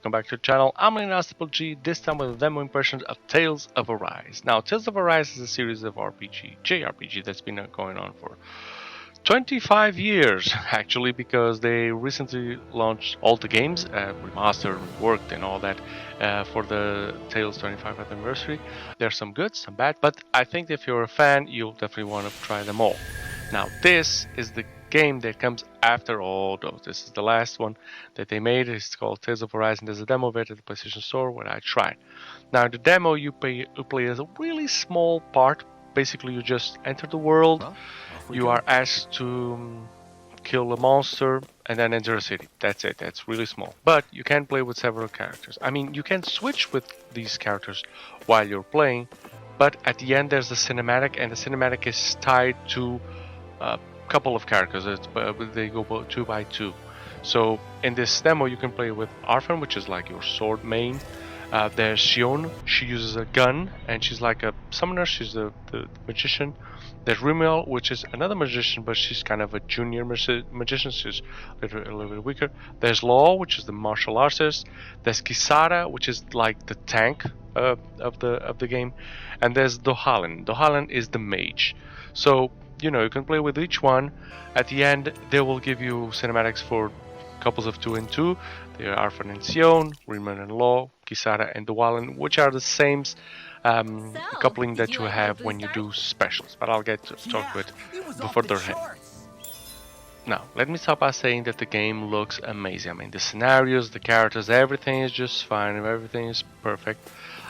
welcome back to the channel. I'm Rena, this time with a demo impression of Tales of Arise. Now, Tales of Arise is a series of JRPG that's been going on for 25 years, actually, because they recently launched all the games, remastered, reworked, and all that for the Tales 25th anniversary. There's some good, some bad, but I think if you're a fan, you'll definitely want to try them all. Now, this is the game that comes after all those. This is the last one that they made. It's called Tales of Horizon. There's a demo of it at the PlayStation Store where I tried. Now, the demo you play as a really small part. Basically, you just enter the world. You are asked to kill a monster and then enter a city. That's it. That's really small. But you can play with several characters. I mean, you can switch with these characters while you're playing. But at the end, there's the cinematic, and the cinematic is tied to a couple of characters. They go 2 by 2. So in this demo, you can play with Alphen, which is like your sword main. There's Shionne. She uses a gun, and she's like a summoner. She's the magician. There's Rena, which is another magician, but she's kind of a junior magician. She's a little bit weaker. There's Law, which is the martial artist. There's Kisara, which is like the tank of the game, and there's Dahna. Dahna is the mage. So you can play with each one. At the end, they will give you cinematics for couples of 2 and 2. They are Alphen and Shionne, Rena and Law, Kisara and Dahna, which are the same coupling that you have when you do specials. But I'll get to talk with further ahead. Now, let me start by saying that the game looks amazing. I mean, the scenarios, the characters, everything is just fine. Everything is perfect.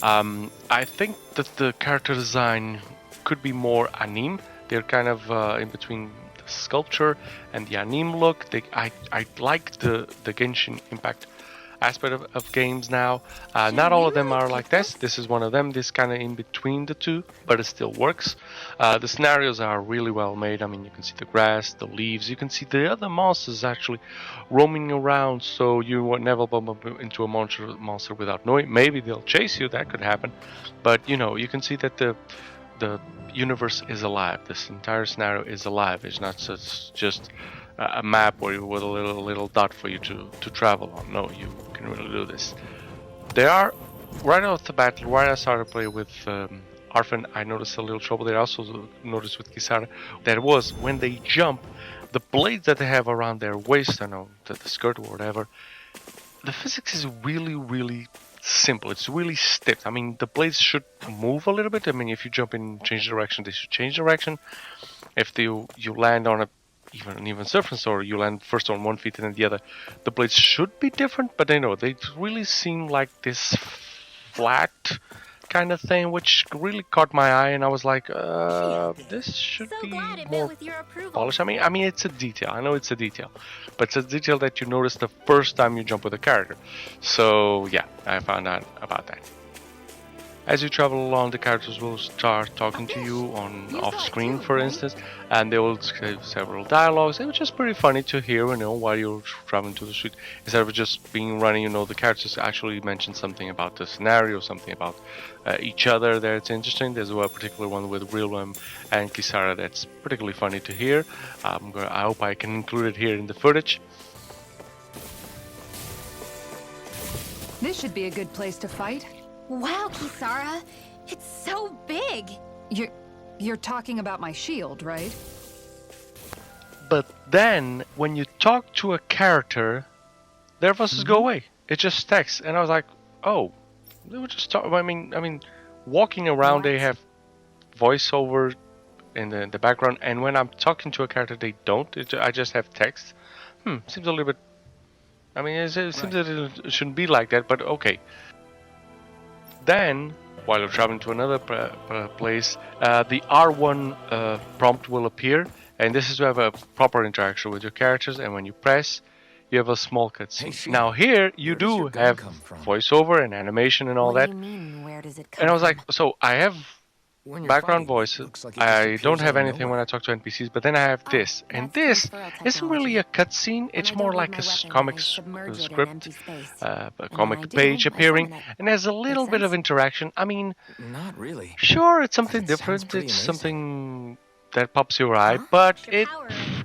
I think that the character design could be more anime. They're kind of in between the sculpture and the anime look. I like the Genshin Impact aspect of games now. Not all of them are like this. This is one of them. This kind of in between the two, but it still works. The scenarios are really well made. I mean, you can see the grass, the leaves. You can see the other monsters actually roaming around, so you will never bump into a monster without knowing. Maybe they'll chase you. That could happen. But you can see that the universe is alive. This entire scenario is alive. It's not just a map with a little dot for you to travel on. No, you can really do this. There are, right off the bat, right I started playing with Alphen, I noticed a little trouble there. I also noticed with Kisara that was when they jump, the blades that they have around their waist, I know the skirt or whatever, the physics is really simple. It's really stiff. I mean, the blades should move a little bit. I mean, if you jump in, change direction, they should change direction. If you land on an even surface, or you land first on one feet and then the other, the blades should be different. But they really seem like this flat kind of thing, which really caught my eye, and I was like, this should be more polished. I mean, it's a detail. I know it's a detail, but it's a detail that you notice the first time you jump with a character. So yeah, I found out about that. As you travel along, the characters will start talking to you on off-screen, for instance, and they will give several dialogues. It was just pretty funny to hear, while you're traveling to the street. Instead of just being running, the characters actually mention something about the scenario, something about each other. There, it's interesting. There's a particular one with Rena and Kisara that's particularly funny to hear. I hope I can include it here in the footage. This should be a good place to fight. Wow, Kisara, it's so big. You're talking about my shield, right? But then, when you talk to a character, their voices go away. It just text, and I was like, "Oh, they were just talking." I mean, walking around, they have voiceover in the background, and when I'm talking to a character, they don't. I just have text. Seems a little bit. I mean, it seems that it shouldn't be like that, but okay. Then, while you're traveling to another place, the R1 prompt will appear, and this is to have a proper interaction with your characters. And when you press, you have a small cutscene. Now here, you do have voiceover and animation and all that. What do you mean, where does it come And I was like, from? so I have background voice. I don't have anything when I talk to NPCs, but then I have this. And this isn't really a cutscene. It's more like a comic script, a comic page appearing, and there's a little bit of interaction. I mean, not really. Sure, it's something different. It's something that pops your eye, but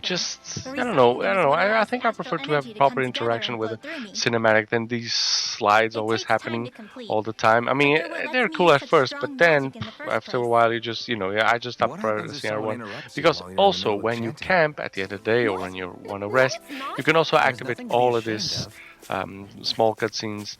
just I don't know. I think I prefer to have proper interaction with a cinematic than these slides always happening all the time. I mean, they're cool at first, but then after a while you just I just stop prioritizing R1 because also when you camp at the end of the day or when you want to rest, you can also activate all of these small cutscenes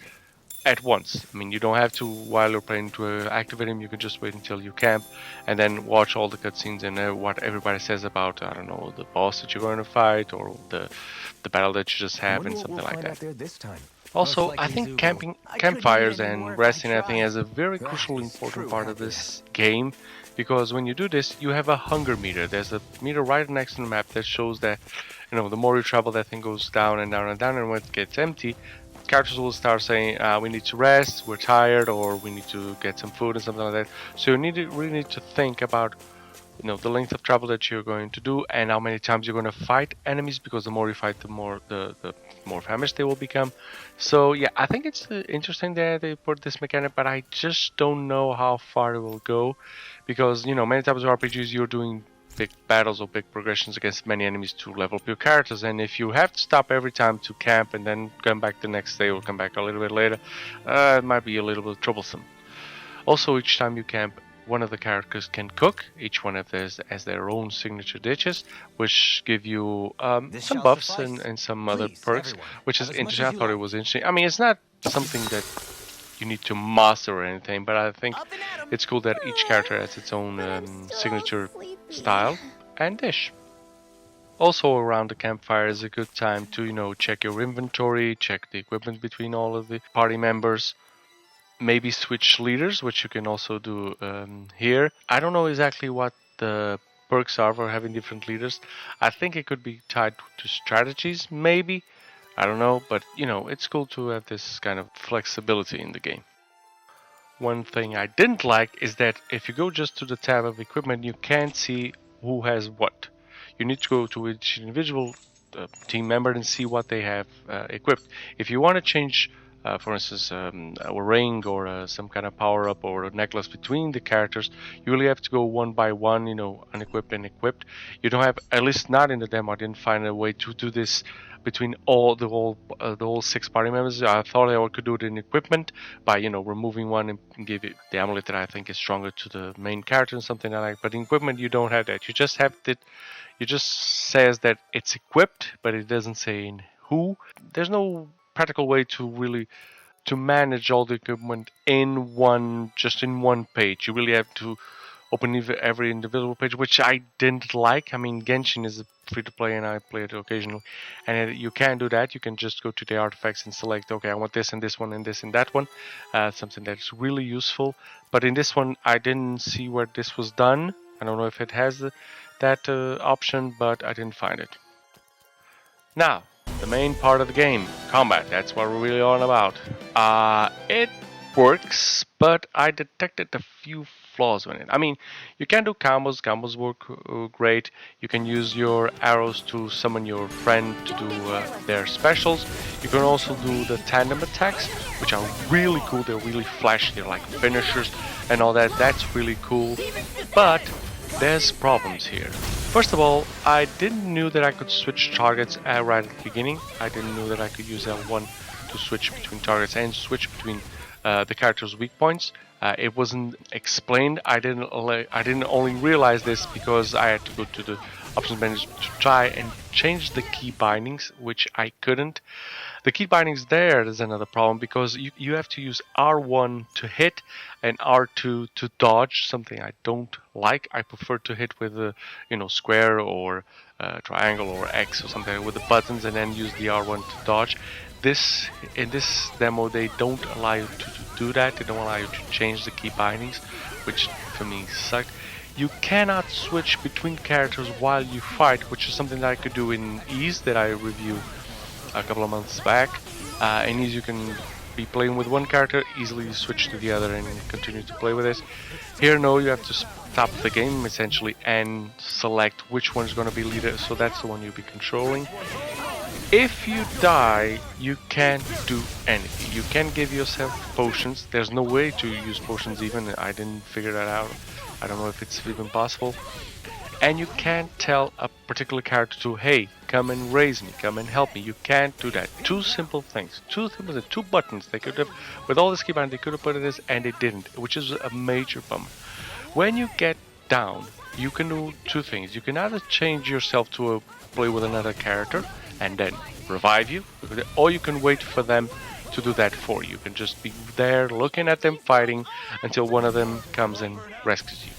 at once. I mean, you don't have to, while you're playing, to activate them. You can just wait until you camp and then watch all the cutscenes and what everybody says about, I don't know, the boss that you're going to fight or the battle that you just have and something like that. Also, I think campfires and resting, I think, is a very crucial, important part of this game because when you do this, you have a hunger meter. There's a meter right next to the map that shows that, the more you travel, that thing goes down and down and down, and when it gets empty, characters will start saying we need to rest, we're tired, or we need to get some food and something like that. So you really need to think about the length of travel that you're going to do and how many times you're going to fight enemies, because the more you fight, the more famished they will become. So yeah, I think it's interesting that they put this mechanic, but I just don't know how far it will go, because many types of RPGs you're doing big battles or big progressions against many enemies to level up your characters, and if you have to stop every time to camp and then come back the next day or come back a little bit later, it might be a little bit troublesome. Also, each time you camp, one of the characters can cook. Each one of these has their own signature dishes, which give you some buffs and some other perks, which is interesting. I thought it was interesting. I mean, it's not something that you need to master or anything, but I think it's cool that each character has its own signature style and dish. Also, around the campfire is a good time to check your inventory, check the equipment between all of the party members, maybe switch leaders, which you can also do here. I don't know exactly what the perks are for having different leaders. I think it could be tied to strategies, maybe. I don't know, but it's cool to have this kind of flexibility in the game. One thing I didn't like is that if you go just to the tab of equipment, you can't see who has what. You need to go to each individual team member and see what they have equipped. If you want to change, for instance, a ring or some kind of power-up or a necklace between the characters, you really have to go one by one, unequipped and equipped. You don't have, at least not in the demo, I didn't find a way to do this between the whole 6 party members. I thought I could do it in equipment by removing one and give it the amulet that I think is stronger to the main character and something like that. But in equipment you don't have that. You just have that. You just says that it's equipped, but it doesn't say in who. There's no practical way to manage all the equipment in one page. You really have to open every individual page, which I didn't like. I mean, Genshin is free to play and I play it occasionally, and you can do that. You can just go to the artifacts and select, okay, I want this and this one and this and that one, something that's really useful. But in this one I didn't see where this was done. I don't know if it has that option, but I didn't find it. Now, the main part of the game, combat. That's what we're really all about. It works, but I detected a few flaws in it. I mean, you can do combos. Combos work great. You can use your arrows to summon your friend to do their specials. You can also do the tandem attacks, which are really cool. They're really flashy. They're like finishers and all that. That's really cool. But there's problems here. First of all, I didn't know that I could switch targets right at the beginning. I didn't know that I could use L1 to switch between targets and switch between the character's weak points. It wasn't explained. I didn't only realize this because I had to go to the options menu to try and change the key bindings, which I couldn't. The key bindings there's another problem, because you have to use R1 to hit and R2 to dodge, something I don't like. I prefer to hit with a square or triangle or X or something with the buttons, and then use the R1 to dodge. In this demo they don't allow you to do that. They don't allow you to change the key bindings, which for me sucked. You cannot switch between characters while you fight, which is something that I could do in Ease that I reviewed a couple of months back. In Ease you can be playing with one character, easily switch to the other and continue to play with it. Here no, you have to stop the game essentially and select which one is going to be leader, so that's the one you'll be controlling. If you die, you can't do anything. You can give yourself potions. There's no way to use potions even. I didn't figure that out. I don't know if it's even possible. And you can't tell a particular character to, hey, come and raise me, come and help me. You can't do that. Two simple things, two buttons. They could have, with all this keybind, they could have put it this, and they didn't, which is a major bummer. When you get down, you can do two things. You can either change yourself to play with another character and then revive you, or you can wait for them to do that for you. You can just be there looking at them fighting until one of them comes and rescues you.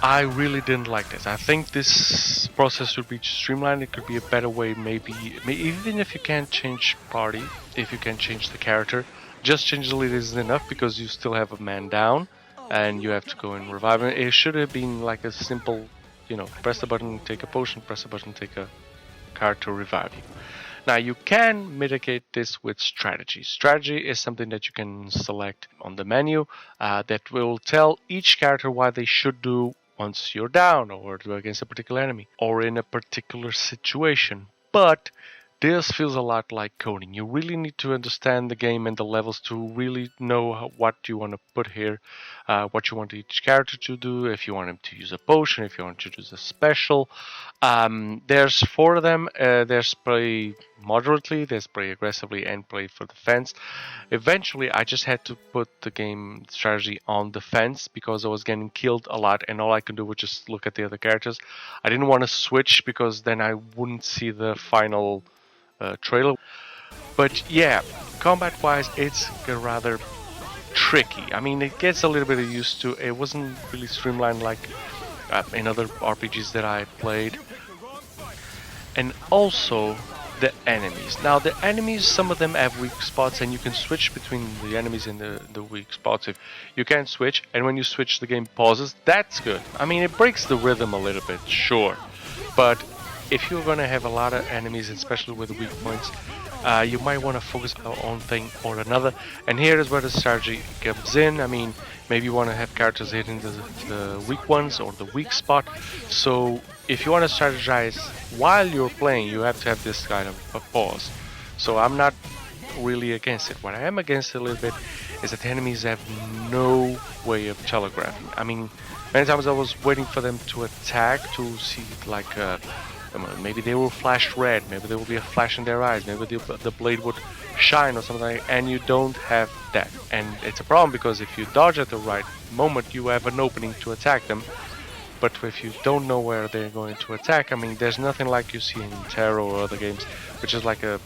I really didn't like this. I think this process should be streamlined. It could be a better way, maybe even if you can't change party, if you can change the character, just change the leader isn't enough because you still have a man down and you have to go and revive him. It should have been like a simple, press the button, take a potion, press the button, take a card to revive you. Now you can mitigate this with strategy. Strategy is something that you can select on the menu that will tell each character what they should do once you're down or against a particular enemy or in a particular situation. But this feels a lot like coding. You really need to understand the game and the levels to really know what you want to put here, what you want each character to do, if you want him to use a potion, if you want to use a special. There's 4 of them. There's play moderately, there's play aggressively, and play for defense. Eventually, I just had to put the game strategy on defense because I was getting killed a lot, and all I could do was just look at the other characters. I didn't want to switch because then I wouldn't see the final trailer. But yeah, combat-wise, it's rather tricky. I mean, it gets a little bit used to. It wasn't really streamlined like in other RPGs that I played. And also the enemies. Now the enemies, some of them have weak spots and you can switch between the enemies in the weak spots. If you can switch, and when you switch the game pauses, that's good. I mean, it breaks the rhythm a little bit, sure. But if you're gonna have a lot of enemies, especially with weak points, you might want to focus on one thing or another. And here is where the strategy comes in. I mean, maybe you want to have characters hitting the weak ones or the weak spot. So if you want to strategize while you're playing, you have to have this kind of a pause. So I'm not really against it. What I am against a little bit is that the enemies have no way of telegraphing. I mean, many times I was waiting for them to attack to see like maybe they will flash red, maybe there will be a flash in their eyes, maybe the blade would shine or something, and you don't have that. And it's a problem because if you dodge at the right moment, you have an opening to attack them. But if you don't know where they're going to attack, I mean, there's nothing like you see in Tarot or other games, which is like a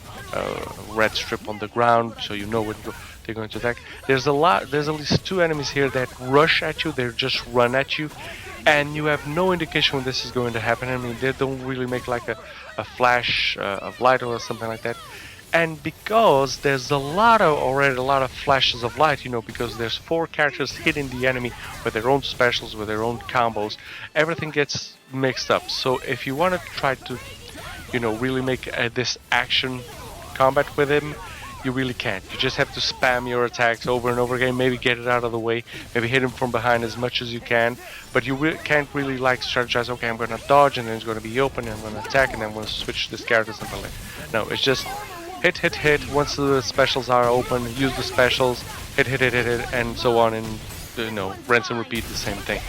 red strip on the ground, so you know when they're going to attack. There's at least 2 enemies here that rush at you, they just run at you, and you have no indication when this is going to happen. I mean, they don't really make like a flash of light or something like that. And because there's already a lot of flashes of light, because there's 4 characters hitting the enemy with their own specials, with their own combos, everything gets mixed up. So if you want to try to, really make this action combat with him, you really can't. You just have to spam your attacks over and over again, maybe get it out of the way, maybe hit him from behind as much as you can, but you can't really like strategize, okay, I'm going to dodge and then it's going to be open and I'm going to attack and then I'm going to switch this character something like that. No, it's just hit, once the specials are open, use the specials, hit, and so on, and rinse and repeat the same thing.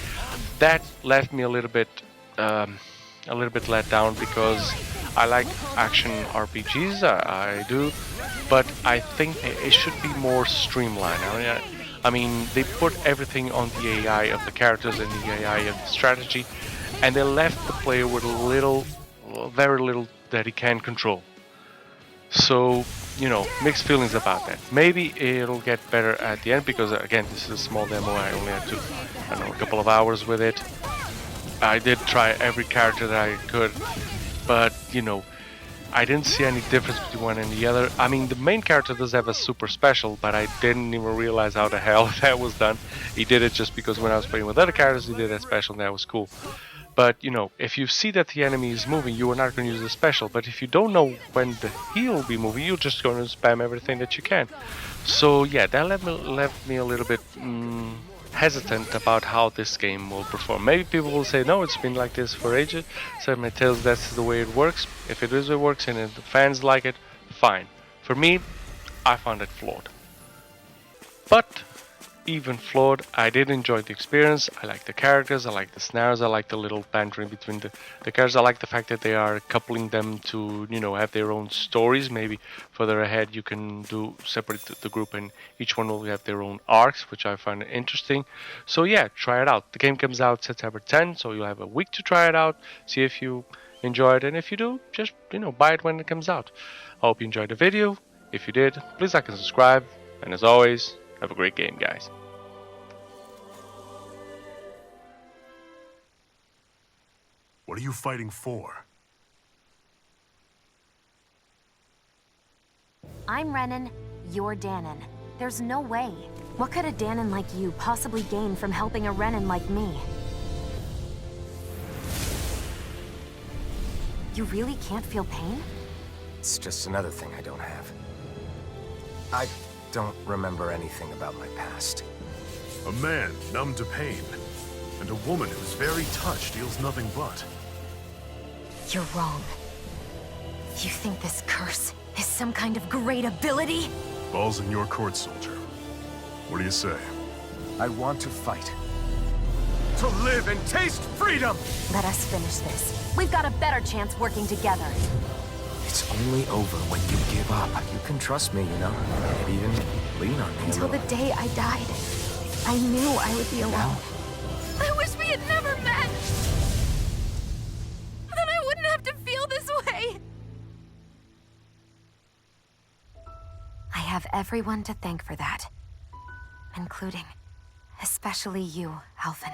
That left me a little bit let down because I like action RPGs, I do, but I think it should be more streamlined. I mean, they put everything on the AI of the characters and the AI of the strategy, and they left the player with very little that he can control. So, mixed feelings about that. Maybe it'll get better at the end because, again, this is a small demo. I only had a couple of hours with it. I did try every character that I could, but, I didn't see any difference between one and the other. I mean, the main character does have a super special, but I didn't even realize how the hell that was done. He did it just because when I was playing with other characters, he did that special, and that was cool. But, if you see that the enemy is moving, you are not going to use the special. But if you don't know when the heal will be moving, you're just going to spam everything that you can. So, yeah, that left me a little bit hesitant about how this game will perform. Maybe people will say, no, it's been like this for ages. So it tells that's the way it works. If it is the way it works and if the fans like it, fine. For me, I found it flawed. But even flawed, I did enjoy the experience. I like the characters, I like the scenarios, I like the little bantering between the characters. I like the fact that they are coupling them to, have their own stories. Maybe further ahead you can do separate the group and each one will have their own arcs, which I find interesting. So yeah, try it out. The game comes out September 10th, so you'll have a week to try it out, see if you enjoy it, and if you do, just, buy it when it comes out. I hope you enjoyed the video. If you did, please like and subscribe, and as always, have a great game, guys. What are you fighting for? I'm Renan, you're Dahna. There's no way. What could a Dahna like you possibly gain from helping a Renan like me? You really can't feel pain? It's just another thing I don't have. I don't remember anything about my past. A man numb to pain, and a woman whose very touch deals nothing but. You're wrong. You think this curse is some kind of great ability? Ball's in your court, soldier. What do you say? I want to fight. To live and taste freedom! Let us finish this. We've got a better chance working together. It's only over when you give up. You can trust me, Maybe even lean on me Until the day I died, I knew I would be alone. I wish we had never met. Then I wouldn't have to feel this way. I have everyone to thank for that. Including, especially you, Alphen.